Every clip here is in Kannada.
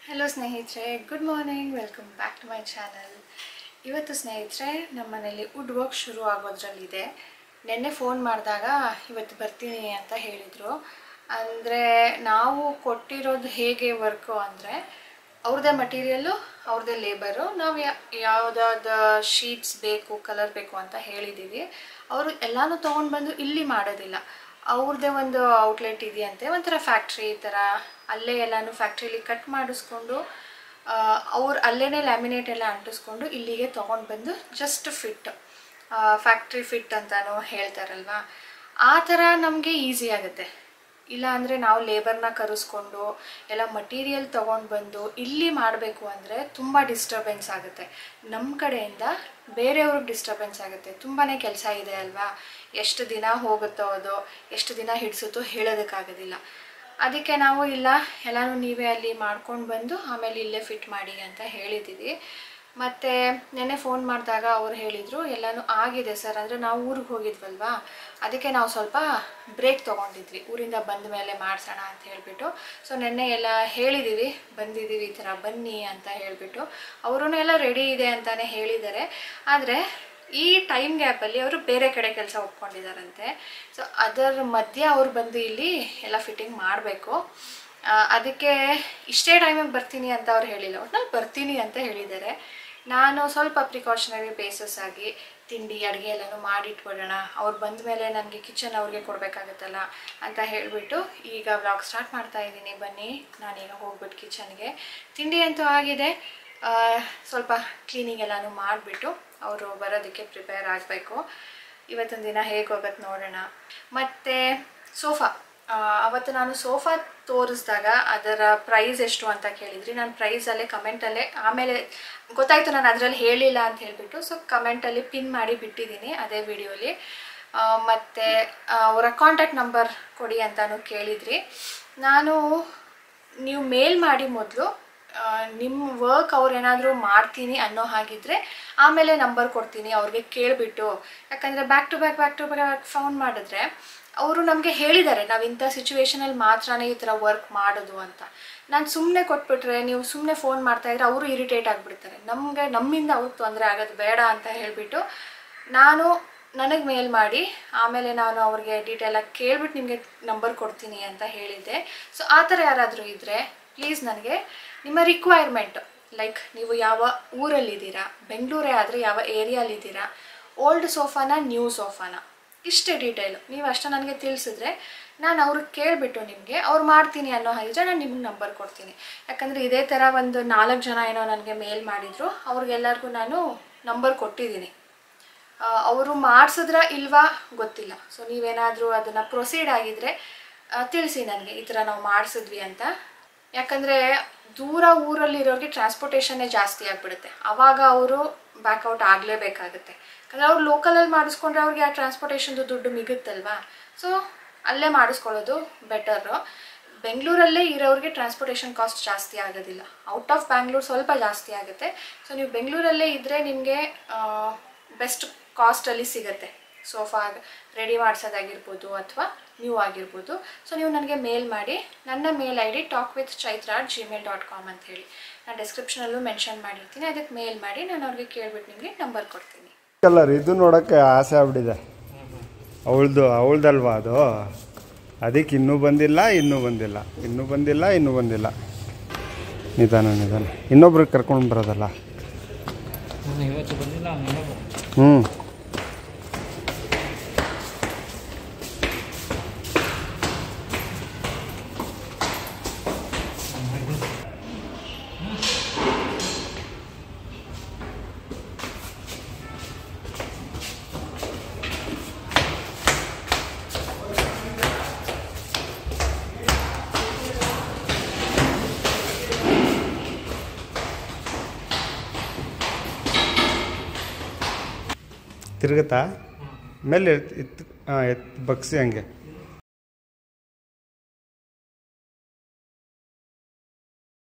ಹಲೋ ಸ್ನೇಹಿತರೆ, good morning. Welcome back to my channel. ಇವತ್ತು ಸ್ನೇಹಿತರೆ ನಮ್ಮ ಮನೇಲಿ ವುಡ್ ವರ್ಕ್ ಶುರು ಆಗೋದ್ರಲ್ಲಿದೆ. ನೆನ್ನೆ ಫೋನ್ ಮಾಡಿದಾಗ ಇವತ್ತು ಬರ್ತೀನಿ ಅಂತ ಹೇಳಿದರು. ಅಂದರೆ ನಾವು ಕೊಟ್ಟಿರೋದು ಹೇಗೆ ವರ್ಕು ಅಂದರೆ ಅವ್ರದ್ದೇ ಮಟೀರಿಯಲ್ಲು, ಅವ್ರದ್ದೇ ಲೇಬರು. ನಾವು ಯಾವುದಾದ ಶೀಟ್ಸ್ ಬೇಕು, ಕಲರ್ ಬೇಕು ಅಂತ ಹೇಳಿದ್ದೀವಿ. ಅವರು ಎಲ್ಲನೂ ತೊಗೊಂಡು ಬಂದು ಇಲ್ಲಿ ಮಾಡೋದಿಲ್ಲ. ಅವ್ರದ್ದೇ ಒಂದು ಔಟ್ಲೆಟ್ ಇದೆಯಂತೆ, ಒಂಥರ ಫ್ಯಾಕ್ಟ್ರಿ ಈ ಥರ. ಅಲ್ಲೇ ಎಲ್ಲನೂ ಫ್ಯಾಕ್ಟ್ರಿಲಿ ಕಟ್ ಮಾಡಿಸ್ಕೊಂಡು ಅವ್ರು ಅಲ್ಲೇ ಲ್ಯಾಮಿನೇಟ್ ಎಲ್ಲ ಅಂಟಿಸ್ಕೊಂಡು ಇಲ್ಲಿಗೆ ತೊಗೊಂಡು ಬಂದು ಜಸ್ಟ್ ಫಿಟ್, ಫ್ಯಾಕ್ಟ್ರಿ ಫಿಟ್ ಅಂತಲೂ ಹೇಳ್ತಾರಲ್ವ, ಆ ಥರ ನಮಗೆ ಈಸಿ ಆಗುತ್ತೆ. ಇಲ್ಲ ಅಂದರೆ ನಾವು ಲೇಬರ್ನ ಕರೆಸ್ಕೊಂಡು ಎಲ್ಲ ಮಟೀರಿಯಲ್ ತೊಗೊಂಡು ಬಂದು ಇಲ್ಲಿ ಮಾಡಬೇಕು ಅಂದರೆ ತುಂಬ ಡಿಸ್ಟರ್ಬೆನ್ಸ್ ಆಗುತ್ತೆ. ನಮ್ಮ ಕಡೆಯಿಂದ ಬೇರೆಯವ್ರಿಗೆ ಡಿಸ್ಟರ್ಬೆನ್ಸ್ ಆಗುತ್ತೆ. ತುಂಬಾ ಕೆಲಸ ಇದೆ ಅಲ್ವಾ, ಎಷ್ಟು ದಿನ ಹೋಗುತ್ತೋ ಅದು, ಎಷ್ಟು ದಿನ ಹಿಡಿಸುತ್ತೋ ಹೇಳೋದಕ್ಕಾಗೋದಿಲ್ಲ. ಅದಕ್ಕೆ ನಾವು ಇಲ್ಲ, ಎಲ್ಲನೂ ನೀವೇ ಅಲ್ಲಿ ಮಾಡ್ಕೊಂಡು ಬಂದು ಆಮೇಲೆ ಇಲ್ಲೇ ಫಿಟ್ ಮಾಡಿ ಅಂತ ಹೇಳಿದ್ದೀವಿ. ಮತ್ತು ನೆನ್ನೆ ಫೋನ್ ಮಾಡಿದಾಗ ಅವ್ರು ಹೇಳಿದರು ಎಲ್ಲನೂ ಆಗಿದೆ ಸರ್. ಅಂದರೆ ನಾವು ಊರಿಗೆ ಹೋಗಿದ್ವಲ್ವಾ, ಅದಕ್ಕೆ ನಾವು ಸ್ವಲ್ಪ ಬ್ರೇಕ್ ತೊಗೊಂಡಿದ್ವಿ, ಊರಿಂದ ಬಂದ ಮೇಲೆ ಮಾಡಿಸೋಣ ಅಂತ ಹೇಳಿಬಿಟ್ಟು. ಸೊ ನೆನ್ನೆ ಎಲ್ಲ ಹೇಳಿದ್ದೀವಿ, ಬಂದಿದ್ದೀವಿ ಈ ಥರ ಬನ್ನಿ ಅಂತ ಹೇಳಿಬಿಟ್ಟು. ಅವರೂ ಎಲ್ಲ ರೆಡಿ ಇದೆ ಅಂತಲೇ ಹೇಳಿದ್ದಾರೆ. ಆದರೆ ಈ ಟೈಮ್ ಗ್ಯಾಪಲ್ಲಿ ಅವರು ಬೇರೆ ಕಡೆ ಕೆಲಸ ಒಪ್ಕೊಂಡಿದ್ದಾರಂತೆ. ಸೊ ಅದರ ಮಧ್ಯೆ ಅವ್ರು ಬಂದು ಇಲ್ಲಿ ಎಲ್ಲ ಫಿಟ್ಟಿಂಗ್ ಮಾಡಬೇಕು. ಅದಕ್ಕೆ ಇಷ್ಟೇ ಟೈಮಿಗೆ ಬರ್ತೀನಿ ಅಂತ ಅವ್ರು ಹೇಳಿಲ್ಲ, ಒಟ್ನಲ್ಲಿ ಬರ್ತೀನಿ ಅಂತ ಹೇಳಿದ್ದಾರೆ. ನಾನು ಸ್ವಲ್ಪ ಪ್ರಿಕಾಷನರಿ ಬೇಸಸ್ ಆಗಿ ತಿಂಡಿ ಅಡುಗೆ ಎಲ್ಲನೂ ಮಾಡಿಟ್ಬಿಡೋಣ, ಅವ್ರು ಬಂದ ಮೇಲೆ ನನಗೆ ಕಿಚನ್ ಅವ್ರಿಗೆ ಕೊಡಬೇಕಾಗತ್ತಲ್ಲ ಅಂತ ಹೇಳಿಬಿಟ್ಟು ಈಗ ವ್ಲಾಗ್ ಸ್ಟಾರ್ಟ್ ಮಾಡ್ತಾ ಇದ್ದೀನಿ. ಬನ್ನಿ, ನಾನೀಗ ಹೋಗ್ಬಿಟ್ಟು ಕಿಚನ್ಗೆ. ತಿಂಡಿ ಅಂತೂ ಆಗಿದೆ, ಸ್ವಲ್ಪ ಕ್ಲೀನಿಂಗ್ ಎಲ್ಲನೂ ಮಾಡಿಬಿಟ್ಟು ಅವರು ಬರೋದಕ್ಕೆ ಪ್ರಿಪೇರ್ ಆಗಬೇಕು. ಇವತ್ತೊಂದು ದಿನ ಹೇಗೆ ಹೋಗುತ್ತೆ ನೋಡೋಣ. ಮತ್ತು ಸೋಫಾ, ಅವತ್ತು ನಾನು ಸೋಫಾ ತೋರಿಸಿದಾಗ ಅದರ ಪ್ರೈಸ್ ಎಷ್ಟು ಅಂತ ಕೇಳಿದ್ರಿ. ನಾನು ಪ್ರೈಸಲ್ಲೇ ಕಮೆಂಟಲ್ಲೇ ಆಮೇಲೆ ಗೊತ್ತಾಯಿತು ನಾನು ಅದರಲ್ಲಿ ಹೇಳಿಲ್ಲ ಅಂತ ಹೇಳಿಬಿಟ್ಟು, ಸೊ ಕಮೆಂಟಲ್ಲಿ ಪಿನ್ ಮಾಡಿ ಬಿಟ್ಟಿದ್ದೀನಿ ಅದೇ ವಿಡಿಯೋಲಿ. ಮತ್ತು ಅವರ ಕಾಂಟ್ಯಾಕ್ಟ್ ನಂಬರ್ ಕೊಡಿ ಅಂತಲೂ ಕೇಳಿದ್ರಿ. ನೀವು ಮೇಲ್ ಮಾಡಿ ಮೊದಲು ನಿಮ್ಮ ವರ್ಕ್ ಅವ್ರೇನಾದರೂ ಮಾಡ್ತೀನಿ ಅನ್ನೋ ಹಾಗಿದ್ರೆ ಆಮೇಲೆ ನಂಬರ್ ಕೊಡ್ತೀನಿ ಅವ್ರಿಗೆ ಕೇಳಿಬಿಟ್ಟು. ಯಾಕಂದರೆ ಬ್ಯಾಕ್ ಟು ಬ್ಯಾಕ್ ಫೋನ್ ಮಾಡಿದ್ರೆ ಅವರು ನಮಗೆ ಹೇಳಿದ್ದಾರೆ ನಾವು ಇಂಥ ಸಿಚುವೇಷನಲ್ಲಿ ಮಾತ್ರನೇ ಈ ಥರ ವರ್ಕ್ ಮಾಡೋದು ಅಂತ. ನಾನು ಸುಮ್ಮನೆ ಕೊಟ್ಬಿಟ್ರೆ, ನೀವು ಸುಮ್ಮನೆ ಫೋನ್ ಮಾಡ್ತಾಯಿದ್ರೆ ಅವರು ಇರಿಟೇಟ್ ಆಗಿಬಿಡ್ತಾರೆ. ನಮ್ಮಿಂದ ಅವ್ರಿಗೆ ತೊಂದರೆ ಆಗೋದು ಬೇಡ ಅಂತ ಹೇಳಿಬಿಟ್ಟು ನನಗೆ ಮೇಲ್ ಮಾಡಿ ಆಮೇಲೆ ನಾನು ಅವ್ರಿಗೆ ಡೀಟೇಲಾಗಿ ಕೇಳಿಬಿಟ್ಟು ನಿಮಗೆ ನಂಬರ್ ಕೊಡ್ತೀನಿ ಅಂತ ಹೇಳಿದ್ದೆ. ಸೊ ಆ ಥರ ಯಾರಾದರೂ ಇದ್ದರೆ ಪ್ಲೀಸ್ ನನಗೆ ನಿಮ್ಮ ರಿಕ್ವೈರ್ಮೆಂಟು, ಲೈಕ್ ನೀವು ಯಾವ ಊರಲ್ಲಿದ್ದೀರಾ, ಬೆಂಗಳೂರೇ ಆದರೆ ಯಾವ ಏರಿಯಾಲಿದ್ದೀರಾ, ಓಲ್ಡ್ ಸೋಫಾನ ನ್ಯೂ ಸೋಫಾನ, ಇಷ್ಟೇ ಡೀಟೇಲು ನೀವು ಅಷ್ಟೇ ನನಗೆ ತಿಳಿಸಿದ್ರೆ ನಾನು ಅವ್ರಿಗೆ ಕೇಳಿಬಿಟ್ಟು ನಿಮಗೆ ಅವ್ರು ಮಾಡ್ತೀನಿ ಅನ್ನೋ ಹಾಗಿದ್ರೆ ನಾನು ನಿಮ್ಗೆ ನಂಬರ್ ಕೊಡ್ತೀನಿ. ಯಾಕಂದರೆ ಇದೇ ಥರ ಒಂದು 4 ಜನ ಏನೋ ನನಗೆ ಮೇಲ್ ಮಾಡಿದರು, ಅವ್ರಿಗೆಲ್ಲರಿಗೂ ನಾನು ನಂಬರ್ ಕೊಟ್ಟಿದ್ದೀನಿ. ಅವರು ಮಾಡಿಸಿದ್ರ ಇಲ್ವಾ ಗೊತ್ತಿಲ್ಲ. ಸೊ ನೀವೇನಾದರೂ ಅದನ್ನು ಪ್ರೊಸೀಡ್ ಆಗಿದ್ದರೆ ತಿಳಿಸಿ ನನಗೆ, ಈ ಥರ ನಾವು ಮಾಡಿಸಿದ್ವಿ ಅಂತ. ಯಾಕಂದರೆ ದೂರ ಊರಲ್ಲಿರೋರಿಗೆ ಟ್ರಾನ್ಸ್ಪೋರ್ಟೇಷನ್ನೇ ಜಾಸ್ತಿ ಆಗಿಬಿಡುತ್ತೆ, ಆವಾಗ ಅವರು ಬ್ಯಾಕ್ಔಟ್ ಆಗಲೇಬೇಕಾಗುತ್ತೆ. ಯಾಕಂದರೆ ಅವ್ರು ಲೋಕಲಲ್ಲಿ ಮಾಡಿಸ್ಕೊಂಡ್ರೆ ಅವ್ರಿಗೆ ಆ ಟ್ರಾನ್ಸ್ಪೋರ್ಟೇಷನ್ದು ದುಡ್ಡು ಮಿಗುತ್ತಲ್ವಾ. ಸೊ ಅಲ್ಲೇ ಮಾಡಿಸ್ಕೊಳ್ಳೋದು ಬೆಟರು. ಬೆಂಗಳೂರಲ್ಲೇ ಇರೋರಿಗೆ ಟ್ರಾನ್ಸ್ಪೋರ್ಟೇಷನ್ ಕಾಸ್ಟ್ ಜಾಸ್ತಿ ಆಗೋದಿಲ್ಲ, ಔಟ್ ಆಫ್ ಬ್ಯಾಂಗ್ಳೂರು ಸ್ವಲ್ಪ ಜಾಸ್ತಿ ಆಗುತ್ತೆ. ಸೊ ನೀವು ಬೆಂಗಳೂರಲ್ಲೇ ಇದ್ದರೆ ನಿಮಗೆ ಬೆಸ್ಟ್ ಕಾಸ್ಟಲ್ಲಿ ಸಿಗುತ್ತೆ ಸೋಫಾ ರೆಡಿ ಮಾಡಿಸೋದಾಗಿರ್ಬೋದು ಅಥವಾ ನ್ಯೂ ಆಗಿರ್ಬೋದು. ಸೊ ನೀವು ನನಗೆ ಮೇಲ್ ಮಾಡಿ, ನನ್ನ ಮೇಲ್ ID talkwithchaitra@gmail.com ಅಂತ ಹೇಳಿ ನಾನು ಡಿಸ್ಕ್ರಿಪ್ಷನಲ್ಲೂ ಮೆನ್ಷನ್ ಮಾಡಿರ್ತೀನಿ. ಅದಕ್ಕೆ ಮೇಲ್ ಮಾಡಿ ನಾನು ಅವ್ರಿಗೆ ಕೇಳ್ಬಿಟ್ಟು ನಿಮಗೆ ನಂಬರ್ ಕೊಡ್ತೀನಿ. ಕಲರ್ ಇದು ನೋಡೋಕ್ಕೆ ಆಸೆ ಆಗ್ಬಿಟ್ಟಿದೆ. ಅವಳ್ದಲ್ವಾ ಅದು, ಅದಕ್ಕೆ ಇನ್ನೂ ಬಂದಿಲ್ಲ. ನಿಧಾನ ಇನ್ನೊಬ್ರಿಗೆ ಕರ್ಕೊಂಡು ಬರೋದಲ್ಲ. ಹ್ಞೂ ತಿರುಗುತ್ತಾ ಮೇಲೆ ಬಗ್ಸಿ ಹಂಗೆ.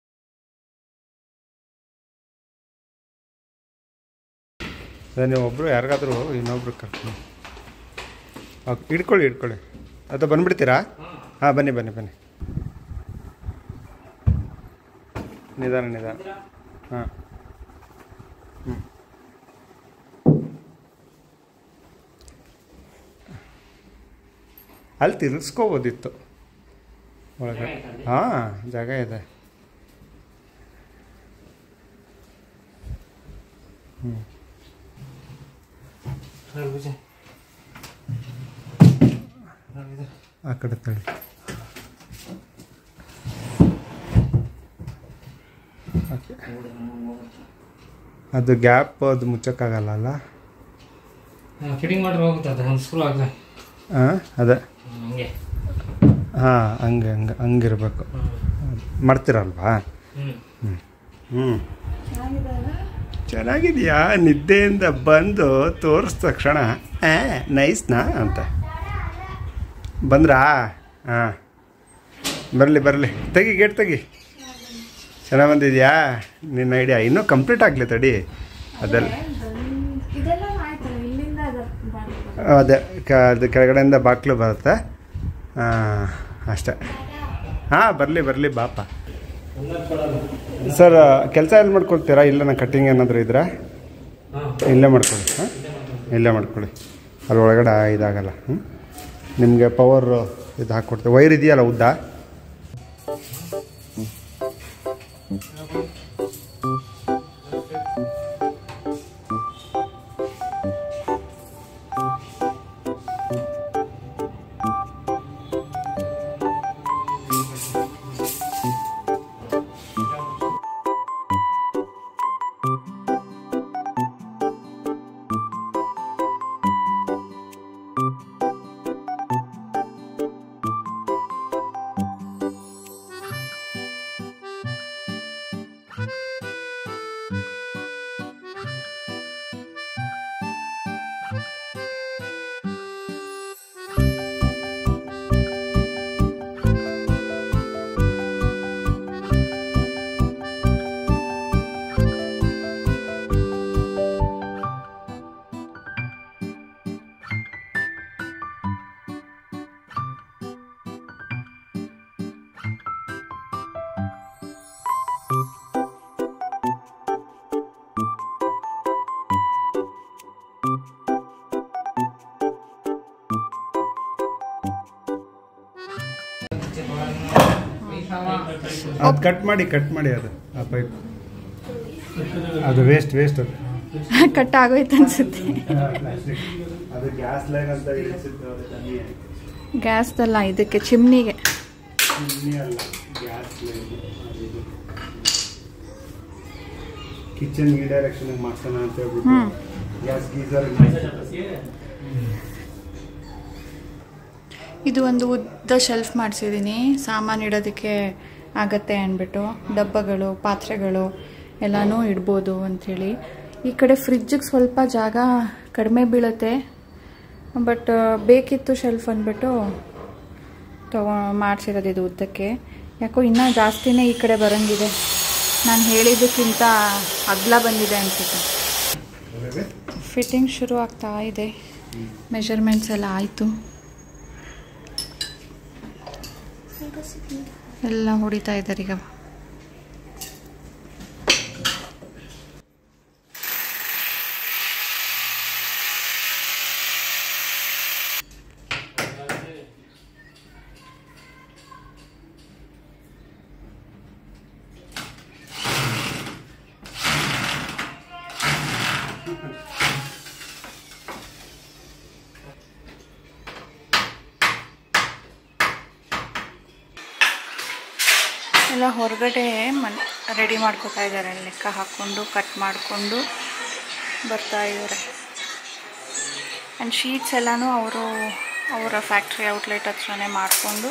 ನೀವೊಬ್ಬರು ಯಾರಿಗಾದರೂ ಇನ್ನೊಬ್ರು ಕರ್ಕೊಂಡು ಹಿಡ್ಕೊಳ್ಳಿ. ಅದು ಬಂದುಬಿಡ್ತೀರಾ? ಹಾಂ, ಬನ್ನಿ. ನಿಧಾನ ನಿಧಾನ. ಹಾಂ ಹ್ಞೂ ಅಲ್ಲಿ ತಿರ್ಗಿಸ್ಕೋಬೋದಿತ್ತು ಒಳಗಡೆ. ಹಾಂ ಜಾಗ ಇದೆ. ಹ್ಞೂ ಆ ಕಡೆ ತಳಿ. ಓಕೆ, ಅದು ಗ್ಯಾಪ್ ಅದು ಮುಚ್ಚಕ್ಕಾಗಲ್ಲ ಅಲ್ಲ. ಫಿಟ್ಟಿಂಗ್ ಮಾಡ್ರೆ ಹೋಗುತ್ತೆ ಅದು ಒಂದು ಸ್ಕ್ರೂ ಆಗಲ್ಲ. ಹಾಂ ಅದೇ ಹಂಗೆ. ಹಾಂ ಹಂಗಿರ್ಬೇಕು. ಮಾಡ್ತೀರಲ್ವಾ? ಹ್ಞೂ ಹ್ಞೂ ಚೆನ್ನಾಗಿದೆಯಾ? ನಿದ್ದೆಯಿಂದ ಬಂದು ತೋರಿಸಿದ ತಕ್ಷಣ ನೈಸ್ನಾ ಅಂತ ಬಂದ್ರಾ? ಹಾಂ ಬರಲಿ ತೆಗಿ, ಗೇಟ್ ತೆಗಿ. ಚೆನ್ನಾಗಿ ಬಂದಿದೆಯಾ ನಿನ್ನ ಐಡಿಯಾ? ಇನ್ನೂ ಕಂಪ್ಲೀಟ್ ಆಗಲಿ ತಡಿ. ಅದೆಲ್ಲ ಅದೇ ಅದು ಕೆಳಗಡೆಯಿಂದ ಬಾಗಿಲು ಬರುತ್ತೆ. ಅಷ್ಟೇ. ಹಾಂ ಬರಲಿ ಬಾಪ. ಸರ್ ಕೆಲಸ ಎಲ್ಲಿ ಮಾಡ್ಕೊಳ್ತೀರಾ? ಇಲ್ಲ ನಾನು ಕಟ್ಟಿಂಗ್ ಏನಾದರೂ ಇದ್ದರೆ ಇಲ್ಲೇ ಮಾಡ್ಕೊಳ್ಳಿ. ಹಾಂ ಇಲ್ಲೇ ಮಾಡ್ಕೊಳ್ಳಿ, ಅಲ್ಲಿ ಒಳಗಡೆ ಇದಾಗಲ್ಲ. ನಿಮಗೆ ಪವರ್ ಇದು ಹಾಕ್ಕೊಡ್ತೀವಿ. ವೈರ್ ಇದೆಯಲ್ಲ ಉದ್ದ. ಅದು ಕಟ್ ಮಾಡಿ ಅದು ಆ ಪೈಪ್ ಅದು ವೇಸ್ಟ್ ಅದು ಕಟ್ ಆಗೋಯ್ತು ಅನ್ಸುತ್ತೆ. ಅದು ಗ್ಯಾಸ್ ಲೈನ್ ಅಂತ ಗ್ಯಾಸ್ದಲ್ಲ, ಇದಕ್ಕೆ ಚಿಮ್ನಿಗೆ. ಅಲ್ಲ, ಗ್ಯಾಸ್ ಲೈನ್. ಕಿಚನ್ ಈ ಡೈರೆಕ್ಷನ್ ಮಾಡ್ಸೋಣ ಅಂತ ಹೇಳ್ಬಿಟ್ಟು ಗ್ಯಾಸ್ ಗೀಸರ್. ಇದು ಒಂದು ಉದ್ದ ಶೆಲ್ಫ್ ಮಾಡಿಸಿದ್ದೀನಿ, ಸಾಮಾನು ಇಡೋದಕ್ಕೆ ಆಗತ್ತೆ ಅಂದ್ಬಿಟ್ಟು. ಡಬ್ಬಗಳು, ಪಾತ್ರೆಗಳು ಎಲ್ಲನೂ ಇಡ್ಬೋದು ಅಂಥೇಳಿ. ಈ ಕಡೆ ಫ್ರಿಜ್ಜಿಗೆ ಸ್ವಲ್ಪ ಜಾಗ ಕಡಿಮೆ ಬೀಳುತ್ತೆ, ಬಟ್ ಬೇಕಿತ್ತು ಶೆಲ್ಫ್ ಅಂದ್ಬಿಟ್ಟು ಮಾಡಿಸಿರೋದು ಇದು ಉದ್ದಕ್ಕೆ. ಯಾಕೋ ಇನ್ನೂ ಜಾಸ್ತಿನೇ ಈ ಕಡೆ ಬರೋಂಗಿದೆ. ನಾನು ಹೇಳಿದ್ದಕ್ಕಿಂತ ಅಗಲ ಬಂದಿದೆ ಅನಿಸುತ್ತೆ. ಫಿಟ್ಟಿಂಗ್ ಶುರು ಆಗ್ತಾ ಇದೆ. ಮೆಷರ್ಮೆಂಟ್ಸ್ ಎಲ್ಲ ಆಯಿತು, ಎಲ್ಲ ಹೊಡಿತಾ ಇದ್ದಾರೆ ಈಗ. ಎಲ್ಲ ಹೊರಗಡೆ ರೆಡಿ ಮಾಡ್ಕೋತಾ ಇದ್ದಾರೆ, ಲೆಕ್ಕ ಹಾಕ್ಕೊಂಡು ಕಟ್ ಮಾಡಿಕೊಂಡು ಬರ್ತಾ ಇದ್ದಾರೆ. ಆ್ಯಂಡ್ ಶೀಟ್ಸ್ ಎಲ್ಲನೂ ಅವರ ಫ್ಯಾಕ್ಟ್ರಿ ಔಟ್ಲೆಟ್ ಹತ್ರನೇ ಮಾಡಿಕೊಂಡು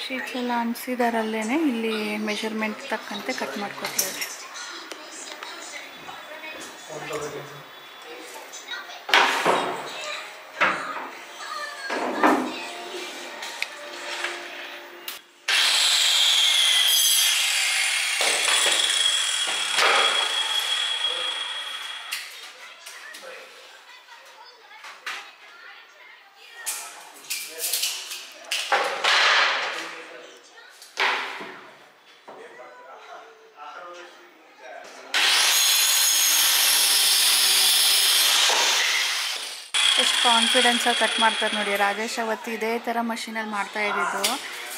ಶೀಟ್ಸ್ ಎಲ್ಲ ಅನಿಸಿದಾರಲ್ಲೇ ಇಲ್ಲಿ ಮೆಷರ್ಮೆಂಟ್ ತಕ್ಕಂತೆ ಕಟ್ ಮಾಡ್ಕೋತಿದ್ದಾರೆ. ಕಾನ್ಫಿಡೆನ್ಸಾಗಿ ಕಟ್ ಮಾಡ್ತಾರೆ ನೋಡಿ. ರಾಜೇಶ್ ಅವತ್ತು ಇದೇ ಥರ ಮಷೀನಲ್ಲಿ ಮಾಡ್ತಾ ಇದ್ದಿದ್ದು.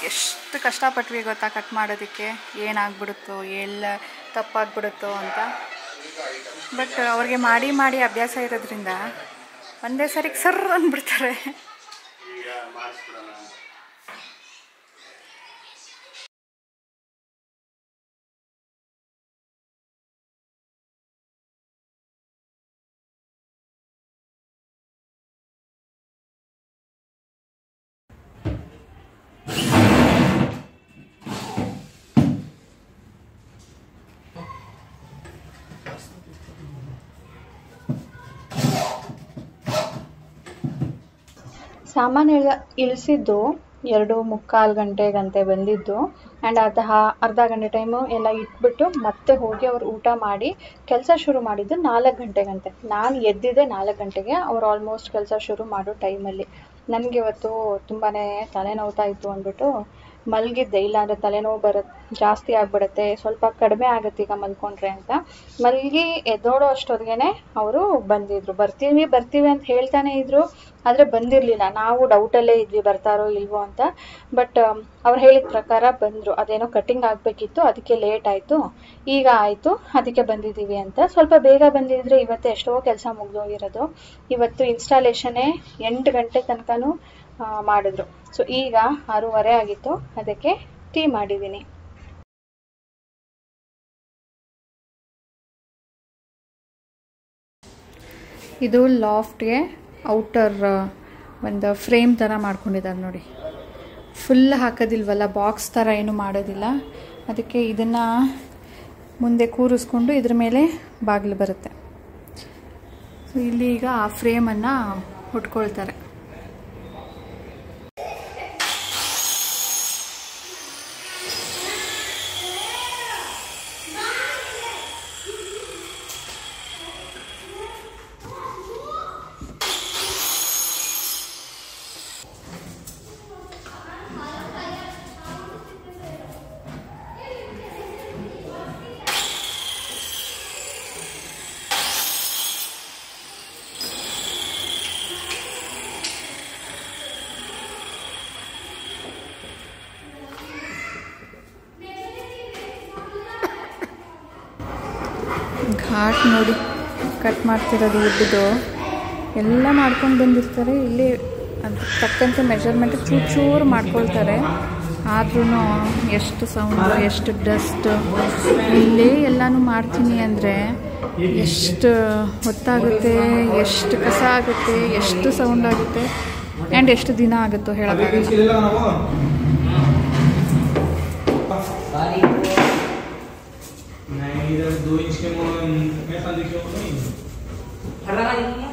ಎಷ್ಟು ಕಷ್ಟಪಟ್ವಿ ಗೊತ್ತಾ ಕಟ್ ಮಾಡೋದಕ್ಕೆ, ಏನಾಗ್ಬಿಡುತ್ತೋ ಎಲ್ಲ ತಪ್ಪಾಗ್ಬಿಡುತ್ತೋ ಅಂತ. ಬಟ್ ಅವ್ರಿಗೆ ಮಾಡಿ ಮಾಡಿ ಅಭ್ಯಾಸ ಇರೋದ್ರಿಂದ ಒಂದೇ ಸರಿಗೆ ಸರ್ ಅಂದ್ಬಿಡ್ತಾರೆ. ಸಾಮಾನು ಇಳಿಸಿದ್ದು 2:45 ಗಂಟೆಗಂತೆ ಬಂದಿದ್ದು. ಆ್ಯಂಡ್ ಅರ್ಧ ಗಂಟೆ ಟೈಮು ಎಲ್ಲ ಇಟ್ಬಿಟ್ಟು ಮತ್ತೆ ಹೋಗಿ ಅವ್ರು ಊಟ ಮಾಡಿ ಕೆಲಸ ಶುರು ಮಾಡಿದ್ದು 4 ಗಂಟೆಗಂತೆ. ನಾನು ಎದ್ದಿದ್ದೆ 4 ಗಂಟೆಗೆ. ಅವ್ರು ಆಲ್ಮೋಸ್ಟ್ ಕೆಲಸ ಶುರು ಮಾಡೋ ಟೈಮಲ್ಲಿ. ನನಗೆ ಇವತ್ತು ತುಂಬಾ ತಲೆನೋವ್ತಾ ಇತ್ತು ಅಂದ್ಬಿಟ್ಟು ಮಲಗಿದ್ದೆ. ಇಲ್ಲಾಂದರೆ ತಲೆನೋವು ಜಾಸ್ತಿ ಆಗಿಬಿಡುತ್ತೆ, ಸ್ವಲ್ಪ ಕಡಿಮೆ ಆಗುತ್ತೆ ಈಗ ಮಲ್ಕೊಂಡ್ರೆ ಅಂತ ಮಲಗಿ ಎದ್ದೋಡೋ ಅಷ್ಟೊತ್ತಿಗೆ ಅವರು ಬಂದಿದ್ರು. ಬರ್ತೀವಿ ಅಂತ ಹೇಳ್ತಾನೆ ಇದ್ರು, ಆದರೆ ಬಂದಿರಲಿಲ್ಲ. ನಾವು ಡೌಟಲ್ಲೇ ಇದ್ವಿ ಬರ್ತಾರೋ ಇಲ್ವೋ ಅಂತ. ಬಟ್ ಅವ್ರು ಹೇಳಿದ ಪ್ರಕಾರ ಬಂದರು. ಅದೇನೋ ಕಟ್ಟಿಂಗ್ ಆಗಬೇಕಿತ್ತು, ಅದಕ್ಕೆ ಲೇಟ್ ಆಯಿತು, ಈಗ ಆಯಿತು, ಅದಕ್ಕೆ ಬಂದಿದ್ದೀವಿ ಅಂತ. ಸ್ವಲ್ಪ ಬೇಗ ಬಂದಿದ್ರೆ ಇವತ್ತು ಎಷ್ಟೋ ಕೆಲಸ ಮುಗಿದೋಗಿರೋದು. ಇವತ್ತು ಇನ್ಸ್ಟಾಲೇಷನ್ನೇ 8 ಗಂಟೆ ತನಕನೂ ಮಾಡಿದ್ರು. ಸೊ ಈಗ 6:15 ಆಗಿತ್ತು, ಅದಕ್ಕೆ ಟೀ ಮಾಡಿದ್ದೀನಿ. ಇದು ಲಾಫ್ಟ್ಗೆ ಔಟರ್ ಒಂದು ಫ್ರೇಮ್ ಥರ ಮಾಡ್ಕೊಂಡಿದ್ದಾರೆ ನೋಡಿ. ಫುಲ್ ಹಾಕೋದಿಲ್ವಲ್ಲ, ಬಾಕ್ಸ್ ಥರ ಏನು ಮಾಡೋದಿಲ್ಲ. ಅದಕ್ಕೆ ಇದನ್ನು ಮುಂದೆ ಕೂರಿಸ್ಕೊಂಡು ಇದ್ರ ಮೇಲೆ ಬಾಗಿಲು ಬರುತ್ತೆ. ಸೊ ಇಲ್ಲಿ ಈಗ ಆ ಫ್ರೇಮನ್ನು ಹೊಟ್ಕೊಳ್ತಾರೆ. ಘಾಟ್ ನೋಡಿ ಕಟ್ ಮಾಡ್ತಿರೋದು ಉದ್ದುದು ಎಲ್ಲ ಮಾಡ್ಕೊಂಡು ಬಂದಿರ್ತಾರೆ. ಇಲ್ಲಿ ಅದು ತಕ್ಕಂತೆ ಮೆಜರ್ಮೆಂಟ್ ಚೂರು ಮಾಡ್ಕೊಳ್ತಾರೆ. ಆದ್ರೂ ಎಷ್ಟು ಸೌಂಡು, ಎಷ್ಟು ಡಸ್ಟ್. ಇಲ್ಲೇ ಎಲ್ಲನೂ ಮಾಡ್ತೀನಿ ಅಂದರೆ ಎಷ್ಟು ಹೊತ್ತಾಗುತ್ತೆ, ಎಷ್ಟು ಕಸ ಆಗುತ್ತೆ, ಎಷ್ಟು ಸೌಂಡ್ ಆಗುತ್ತೆ, ಆ್ಯಂಡ್ ಎಷ್ಟು ದಿನ ಆಗುತ್ತೋ ಹೇಳೋಕ್ಕಾಗಲ್ಲ. इधर 2 इंच के ऐसा देखिए नहीं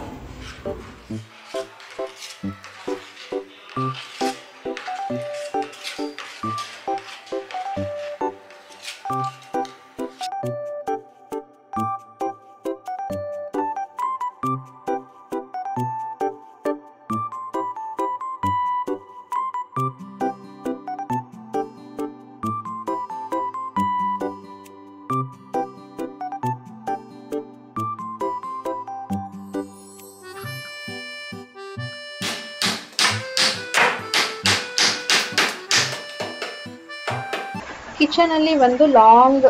ಕಿಚನಲ್ಲಿ ಒಂದು ಲಾಂಗ್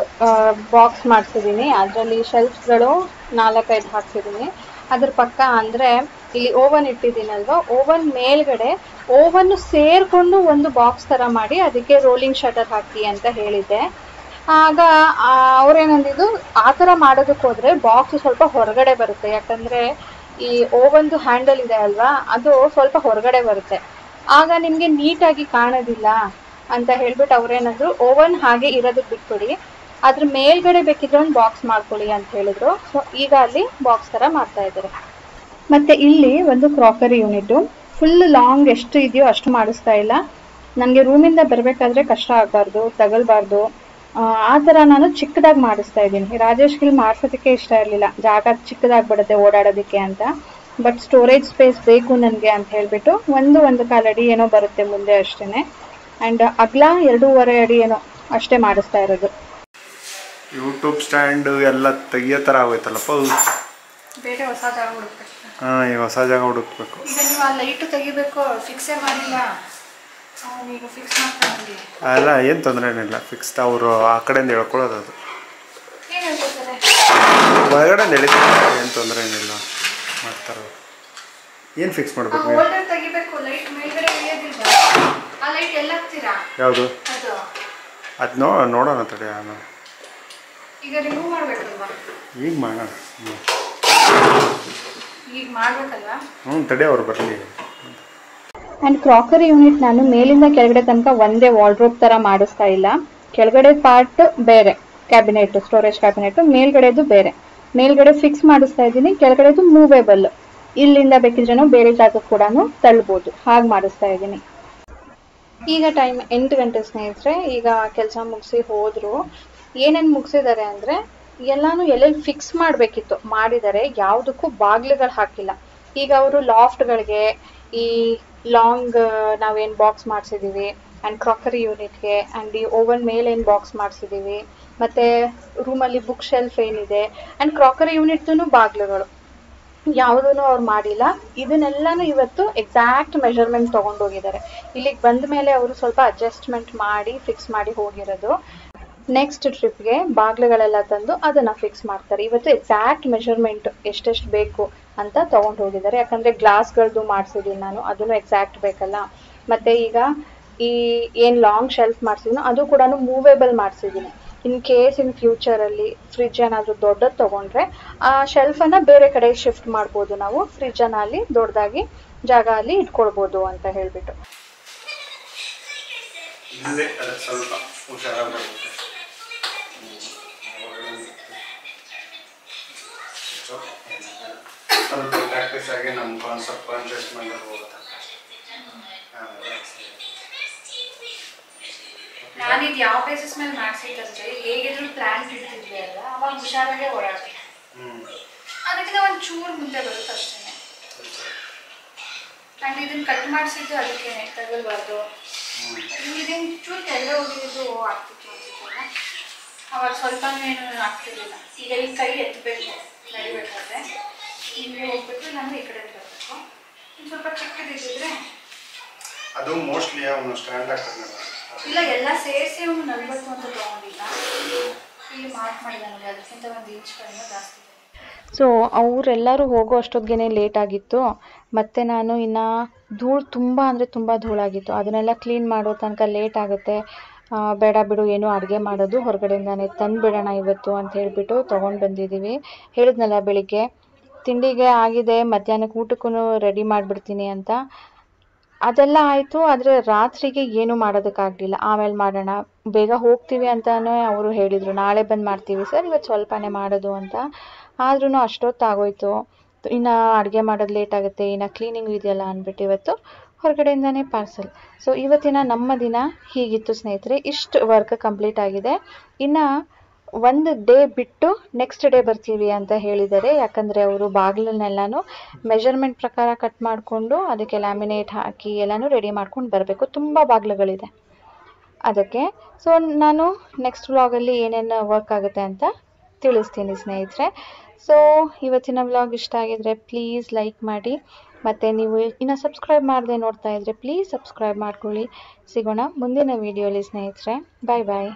ಬಾಕ್ಸ್ ಮಾಡಿಸಿದ್ದೀನಿ. ಅದರಲ್ಲಿ ಶೆಲ್ಫ್ಸ್ಗಳು 4-5 ಹಾಕ್ಸಿದ್ದೀನಿ. ಅದ್ರ ಪಕ್ಕ ಅಂದರೆ ಇಲ್ಲಿ ಓವನ್ ಇಟ್ಟಿದ್ದೀನಲ್ವ, ಓವನ್ ಮೇಲ್ಗಡೆ ಓವನ್ನು ಸೇರಿಕೊಂಡು ಒಂದು ಬಾಕ್ಸ್ ಥರ ಮಾಡಿ ಅದಕ್ಕೆ ರೋಲಿಂಗ್ ಶಟರ್ ಹಾಕಿ ಅಂತ ಹೇಳಿದ್ದೆ. ಆಗ ಅವ್ರೇನಂದಿದ್ದು ಆ ಥರ ಮಾಡೋದಕ್ಕೆ ಹೋದರೆ ಬಾಕ್ಸ್ ಸ್ವಲ್ಪ ಹೊರಗಡೆ ಬರುತ್ತೆ. ಯಾಕಂದರೆ ಈ ಓವನ್ದು ಹ್ಯಾಂಡಲ್ ಇದೆ ಅಲ್ವಾ, ಅದು ಸ್ವಲ್ಪ ಹೊರಗಡೆ ಬರುತ್ತೆ. ಆಗ ನಿಮಗೆ ನೀಟಾಗಿ ಕಾಣೋದಿಲ್ಲ ಅಂತ ಹೇಳ್ಬಿಟ್ಟು ಅವ್ರೇನಾದ್ರು ಓವನ್ ಹಾಗೆ ಇರೋದಕ್ಕೆ ಬಿಟ್ಬಿಡಿ, ಅದ್ರ ಮೇಲ್ಗಡೆ ಬೇಕಿದ್ರೆ ಒಂದು ಬಾಕ್ಸ್ ಮಾಡ್ಕೊಳ್ಳಿ ಅಂತ ಹೇಳಿದ್ರು. ಸೊ ಈಗ ಅಲ್ಲಿ ಬಾಕ್ಸ್ ಥರ ಮಾಡ್ತಾ ಇದ್ದಾರೆ. ಮತ್ತು ಇಲ್ಲಿ ಒಂದು ಕ್ರಾಕರಿ ಯೂನಿಟು ಫುಲ್ ಲಾಂಗ್ ಎಷ್ಟು ಇದೆಯೋ ಅಷ್ಟು ಮಾಡಿಸ್ತಾ ಇಲ್ಲ. ನನಗೆ ರೂಮಿಂದ ಬರಬೇಕಾದ್ರೆ ಕಷ್ಟ ಆಗಬಾರ್ದು, ತಗೊಳ್ಬಾರ್ದು, ಆ ಥರ ನಾನು ಚಿಕ್ಕದಾಗಿ ಮಾಡಿಸ್ತಾ ಇದ್ದೀನಿ. ರಾಜೇಶ್ಗೆ ಮಾಡಿಸೋದಕ್ಕೆ ಇಷ್ಟ ಇರಲಿಲ್ಲ, ಜಾಗ ಚಿಕ್ಕದಾಗ್ಬಿಡುತ್ತೆ ಓಡಾಡೋದಕ್ಕೆ ಅಂತ. ಬಟ್ ಸ್ಟೋರೇಜ್ ಸ್ಪೇಸ್ ಬೇಕು ನನಗೆ ಅಂತ ಹೇಳಿಬಿಟ್ಟು 1 ಕಾಲು ಅಡಿ ಏನೋ ಬರುತ್ತೆ ಮುಂದೆ ಅಷ್ಟೇ. ಆ್ಯಂಡ್ ಅಗಲ 2.5 ಅಡಿ ಏನೋ ಅಷ್ಟೇ ಮಾಡಿಸ್ತಾ ಇರೋದು. ಯೂಟ್ಯೂಬ್ ಸ್ಟ್ಯಾಂಡ್ ಎಲ್ಲ ತೆಗಿಯೋ ಥರ ಆಗೋಯ್ತಲ್ಲಪ್ಪ. ಬೇರೆ ಹೊಸ ಜಾಗ ಹುಡುಕ್ಬೇಕು. ಹಾಂ, ಈಗ ಹೊಸ ಜಾಗ ಹುಡುಕ್ಬೇಕು. ಈಗ ನೀವು ಆ ಲೈಟು ತೆಗಿಬೇಕು, ಫಿಕ್ಸೇ ಮಾಡಿಲ್ಲ. ಅವನೀಗ ಫಿಕ್ಸ್ ಮಾಡ್ತಾನೆ. ಅಲ್ಲ, ಏನು ತೊಂದರೆ ಏನಿಲ್ಲ. ಫಿಕ್ಸ್ಡ್ ಅವರು ಆ ಕಡೆಯಿಂದ ಹೇಳ್ಕೊಳ್ಳೋದು. ಅದು ಏನು ಹೇಳ್ಕೊತಾರೆ? ಒಳಗಡೆ ನಡೀತಾರೆ, ಏನು ತೊಂದರೆ ಏನಿಲ್ಲ, ಮಾಡ್ತಾರೆ. ಏನು ಫಿಕ್ಸ್ ಮಾಡಬೇಕು ನೀವು? ಹೋಲ್ಡರ್ ತೆಗಿಬೇಕು, ಲೈಟ್ ಮೇಲ್ಗಡೆ ಇಳಿಯೋದಿಲ್ಲ. ಆ ಲೈಟ್ ಎಲ್ಲ ಹಾಕ್ತೀರಾ? ಯಾವುದು? ಅದು ನೋಡೋಣ ತಡಿ. ಆಮೇಲೆ ಈಗ ರಿಮೂವ್ ಮಾಡಬೇಕಲ್ವಾ? ಈಗ ಮಾಡೋಣ. ಈಗ ಮಾಡಬೇಕಲ್ವಾ? ತಡಿ, ಅವ್ರು ಬರಲಿ. ಆ್ಯಂಡ್ ಕ್ರಾಕರಿ ಯೂನಿಟ್ ನಾನು ಮೇಲಿಂದ ಕೆಳಗಡೆ ತನಕ ಒಂದೇ ವಾರ್ಡ್ರೋಬ್ ಥರ ಮಾಡಿಸ್ತಾ ಇಲ್ಲ. ಕೆಳಗಡೆ ಪಾರ್ಟ್ ಬೇರೆ ಕ್ಯಾಬಿನೆಟ್, ಸ್ಟೋರೇಜ್ ಕ್ಯಾಬಿನೆಟ್, ಮೇಲ್ಗಡೆದು ಬೇರೆ. ಮೇಲ್ಗಡೆ ಫಿಕ್ಸ್ ಮಾಡಿಸ್ತಾ ಇದ್ದೀನಿ, ಕೆಳಗಡೆದು ಮೂವೇಬಲ್. ಇಲ್ಲಿಂದ ಬೇಕಿದ್ರೂ ಬೇರೆ ಜಾಗಕ್ಕೆ ಕೂಡ ತಳ್ಬೋದು, ಹಾಗೆ ಮಾಡಿಸ್ತಾ ಇದ್ದೀನಿ. ಈಗ ಟೈಮ್ 8 ಗಂಟೆ ಸ್ನೇಹಿತರೆ. ಈಗ ಕೆಲಸ ಮುಗಿಸಿ ಹೋದರು. ಏನೇನು ಮುಗಿಸಿದ್ದಾರೆ ಅಂದರೆ ಎಲ್ಲಾನು ಎಲ್ಲೆಲ್ಲಿ ಫಿಕ್ಸ್ ಮಾಡಬೇಕಿತ್ತು ಮಾಡಿದ್ದಾರೆ, ಯಾವುದಕ್ಕೂ ಬಾಗಿಲುಗಳು ಹಾಕಿಲ್ಲ. ಈಗ ಅವರು ಲಾಫ್ಟ್ಗಳಿಗೆ, ಈ ಲಾಂಗ್ ನಾವೇನು ಬಾಕ್ಸ್ ಮಾಡಿಸಿದ್ದೀವಿ, ಆ್ಯಂಡ್ ಕ್ರಾಕರಿ ಯೂನಿಟ್ಗೆ, ಆ್ಯಂಡ್ ಈ ಓವನ್ ಮೇಲೆ ಏನು ಬಾಕ್ಸ್ ಮಾಡಿಸಿದ್ದೀವಿ, ಮತ್ತು ರೂಮಲ್ಲಿ ಬುಕ್ ಶೆಲ್ಫ್ ಏನಿದೆ, ಆ್ಯಂಡ್ ಕ್ರಾಕರಿ ಯೂನಿಟ್ದು ಬಾಗಿಲುಗಳು ಯಾವುದೂ ಅವ್ರು ಮಾಡಿಲ್ಲ. ಇದನ್ನೆಲ್ಲನೂ ಇವತ್ತು ಎಕ್ಸಾಕ್ಟ್ ಮೆಷರ್ಮೆಂಟ್ ತೊಗೊಂಡೋಗಿದ್ದಾರೆ. ಇಲ್ಲಿಗೆ ಬಂದ ಮೇಲೆ ಅವರು ಸ್ವಲ್ಪ ಅಡ್ಜಸ್ಟ್ಮೆಂಟ್ ಮಾಡಿ ಫಿಕ್ಸ್ ಮಾಡಿ ಹೋಗಿರೋದು. ನೆಕ್ಸ್ಟ್ ಟ್ರಿಪ್ಗೆ ಬಾಗಿಲುಗಳೆಲ್ಲ ತಂದು ಅದನ್ನು ಫಿಕ್ಸ್ ಮಾಡ್ತಾರೆ. ಇವತ್ತು ಎಕ್ಸಾಕ್ಟ್ ಮೆಷರ್ಮೆಂಟ್ ಎಷ್ಟೆಷ್ಟು ಬೇಕು ಅಂತ ತೊಗೊಂಡು ಹೋಗಿದ್ದಾರೆ. ಯಾಕಂದರೆ ಗ್ಲಾಸ್ಗಳದ್ದು ಮಾಡಿಸಿದ್ದೀನಿ ನಾನು, ಅದನ್ನು ಎಕ್ಸಾಕ್ಟ್ ಬೇಕಲ್ಲ. ಮತ್ತು ಈಗ ಈ ಏನು ಲಾಂಗ್ ಶೆಲ್ಫ್ ಮಾಡಿಸಿದ್ನೋ ಅದು ಕೂಡ ಮೂವೇಬಲ್ ಮಾಡಿಸಿದ್ದೀನಿ. ಇನ್ ಕೇಸ್ ಇನ್ ಫ್ಯೂಚರಲ್ಲಿ ಫ್ರಿಜ್ ಏನಾದರೂ ದೊಡ್ಡದು ತೊಗೊಂಡ್ರೆ ಆ ಶೆಲ್ಫನ್ನು ಬೇರೆ ಕಡೆ ಶಿಫ್ಟ್ ಮಾಡ್ಬೋದು ನಾವು. ಫ್ರಿಜ್ಜನ್ನು ಅಲ್ಲಿ ದೊಡ್ಡದಾಗಿ ಜಾಗ ಅಲ್ಲಿ ಇಟ್ಕೊಳ್ಬೋದು ಅಂತ ಹೇಳಿಬಿಟ್ಟು. ಸ್ವಲ್ಪ ಹುಷಾರಾಗಬೇಕು. ಸ್ವಲ್ಪ ಪ್ರಾಕ್ಟೀಸ್ ಆಗಿ ನಮ್ಮ ಕಾನ್ಸೆಪ್ಟ್ ಅಡ್ಜಸ್ಟ್ಮೆಂಟ್ ಹೋಗುತ್ತೆ. ನಾನಿದು ಯಾವ ಬೇಸಿಸ್ ಮೇಲೆ ಮಾಡಿಸಿದ್ದಂದ್ರೆ ಹೇಗಿದ್ರು ಪ್ಲಾಂಟ್ ಇಡ್ತಿದ್ವಿ ಅಲ್ಲ, ಅವಾಗ ಹುಷಾರಾಗೆ ಓಡಾಡ್ತೀವಿ. ಅದಕ್ಕಿಂತ ಒಂದು ಚೂರು ಮುಂದೆ ಬರುತ್ತೆ ಅಷ್ಟೇ. ನಾನು ಇದನ್ನು ಕಟ್ ಮಾಡಿಸಿದ್ದು ಅದಕ್ಕೆ ತಗೊಳ್ಬಾರ್ದು. ಇದನ್ನು ಚೂರು ಕೆಳಗೆ ಹೋಗಿದ್ದು ಆಗ್ತಿತ್ತು ಅನ್ಸುತ್ತಲ್ಲ, ಅವಾಗ ಸ್ವಲ್ಪನೂ ಏನು ಆಗ್ತಿರ್ಲಿಲ್ಲ. ಈಗ ಈ ಕೈ ಎತ್ತಬೇಕು, ನಡಿಬೇಕಾದ್ರೆ ಹಿಂಗೆ ಹೋಗ್ಬೇಕು, ನಾನು ಈ ಕಡೆ ಬರಬೇಕು. ಇನ್ನು ಸ್ವಲ್ಪ ಚಿಕ್ಕದಿದ್ದರೆ ಅದು ಮೋಸ್ಟ್ಲಿ ಅವನು ಸ್ಟ್ಯಾಂಡ್ ಆಗ್ತದೆ. ಇಲ್ಲ, ಎಲ್ಲ ಸೇರಿಸಿ ಅವನು 40 ಅಂತ ತೊಗೊಂಡಿಲ್ಲ. ಇಲ್ಲಿ ಮಾರ್ಕ್ ಮಾಡಿದ್ದಾನೆ, ಅದಕ್ಕಿಂತ 1 ಇಂಚ್ ಕಡಿಮೆ ಜಾಸ್ತಿ. ಸೊ ಅವರೆಲ್ಲರೂ ಹೋಗೋ ಅಷ್ಟೊತ್ತಿಗೆ ಲೇಟ್ ಆಗಿತ್ತು. ಮತ್ತು ನಾನು ಇನ್ನು ಧೂಳು ತುಂಬ ಅಂದರೆ ತುಂಬ ಧೂಳಾಗಿತ್ತು, ಅದನ್ನೆಲ್ಲ ಕ್ಲೀನ್ ಮಾಡೋ ತನಕ ಲೇಟ್ ಆಗುತ್ತೆ. ಬೇಡ ಬಿಡು, ಏನೋ ಅಡುಗೆ ಮಾಡೋದು ಹೊರಗಡೆಯಿಂದಾನೆ ತಂದು ಬಿಡೋಣ ಇವತ್ತು ಅಂತ ಹೇಳಿಬಿಟ್ಟು ತೊಗೊಂಡು ಬಂದಿದ್ದೀವಿ. ಹೇಳಿದ್ನಲ್ಲ ಬೆಳಿಗ್ಗೆ ತಿಂಡಿಗೆ ಆಗಿದೆ, ಮಧ್ಯಾಹ್ನಕ್ಕೆ ಊಟಕ್ಕೂ ರೆಡಿ ಮಾಡಿಬಿಡ್ತೀನಿ ಅಂತ. ಅದೆಲ್ಲ ಆಯಿತು, ಆದರೆ ರಾತ್ರಿಗೆ ಏನೂ ಮಾಡೋದಕ್ಕಾಗಲಿಲ್ಲ. ಆಮೇಲೆ ಮಾಡೋಣ, ಬೇಗ ಹೋಗ್ತೀವಿ ಅಂತಲೇ ಅವರು ಹೇಳಿದರು. ನಾಳೆ ಬಂದು ಮಾಡ್ತೀವಿ ಸರ್, ಇವತ್ತು ಸ್ವಲ್ಪನೇ ಮಾಡೋದು ಅಂತ. ಆದ್ರೂ ಅಷ್ಟೊತ್ತಾಗೋಯ್ತು. ಇನ್ನು ಅಡುಗೆ ಮಾಡೋದು ಲೇಟ್ ಆಗುತ್ತೆ, ಇನ್ನು ಕ್ಲೀನಿಂಗ್ ಇದೆಯಲ್ಲ ಅಂದ್ಬಿಟ್ಟು ಇವತ್ತು ಹೊರಗಡೆಯಿಂದನೇ ಪಾರ್ಸಲ್. ಸೊ ಇವತ್ತಿನ ನಮ್ಮ ದಿನ ಹೀಗಿತ್ತು ಸ್ನೇಹಿತರೆ. ಇಷ್ಟು ವರ್ಕ್ ಕಂಪ್ಲೀಟ್ ಆಗಿದೆ. ಇನ್ನು ಒಂದು ಡೇ ಬಿಟ್ಟು ನೆಕ್ಸ್ಟ್ ಡೇ ಬರ್ತೀವಿ ಅಂತ ಹೇಳಿದ್ದಾರೆ. ಯಾಕಂದರೆ ಅವರು ಬಾಗಿಲನ್ನೆಲ್ಲನೂ ಮೆಷರ್ಮೆಂಟ್ ಪ್ರಕಾರ ಕಟ್ ಮಾಡಿಕೊಂಡು ಅದಕ್ಕೆ ಲ್ಯಾಮಿನೇಟ್ ಹಾಕಿ ಎಲ್ಲನೂ ರೆಡಿ ಮಾಡ್ಕೊಂಡು ಬರಬೇಕು. ತುಂಬ ಬಾಗಿಲುಗಳಿದೆ ಅದಕ್ಕೆ. ಸೊ ನಾನು ನೆಕ್ಸ್ಟ್ ವ್ಲಾಗಲ್ಲಿ ಏನೇನು ವರ್ಕ್ ಆಗುತ್ತೆ ಅಂತ ತಿಳಿಸ್ತೀನಿ ಸ್ನೇಹಿತರೆ. ಸೊ ಇವತ್ತಿನ ವ್ಲಾಗ್ ಇಷ್ಟ ಆಗಿದ್ರೆ ಪ್ಲೀಸ್ ಲೈಕ್ ಮಾಡಿ, ಮತ್ತು ನೀವು ಇನ್ನು ಸಬ್ಸ್ಕ್ರೈಬ್ ಮಾಡದೆ ನೋಡ್ತಾ ಇದ್ದರೆ ಪ್ಲೀಸ್ ಸಬ್ಸ್ಕ್ರೈಬ್ ಮಾಡ್ಕೊಳ್ಳಿ. ಸಿಗೋಣ ಮುಂದಿನ ವೀಡಿಯೋಲಿ ಸ್ನೇಹಿತರೆ. ಬಾಯ್ ಬಾಯ್.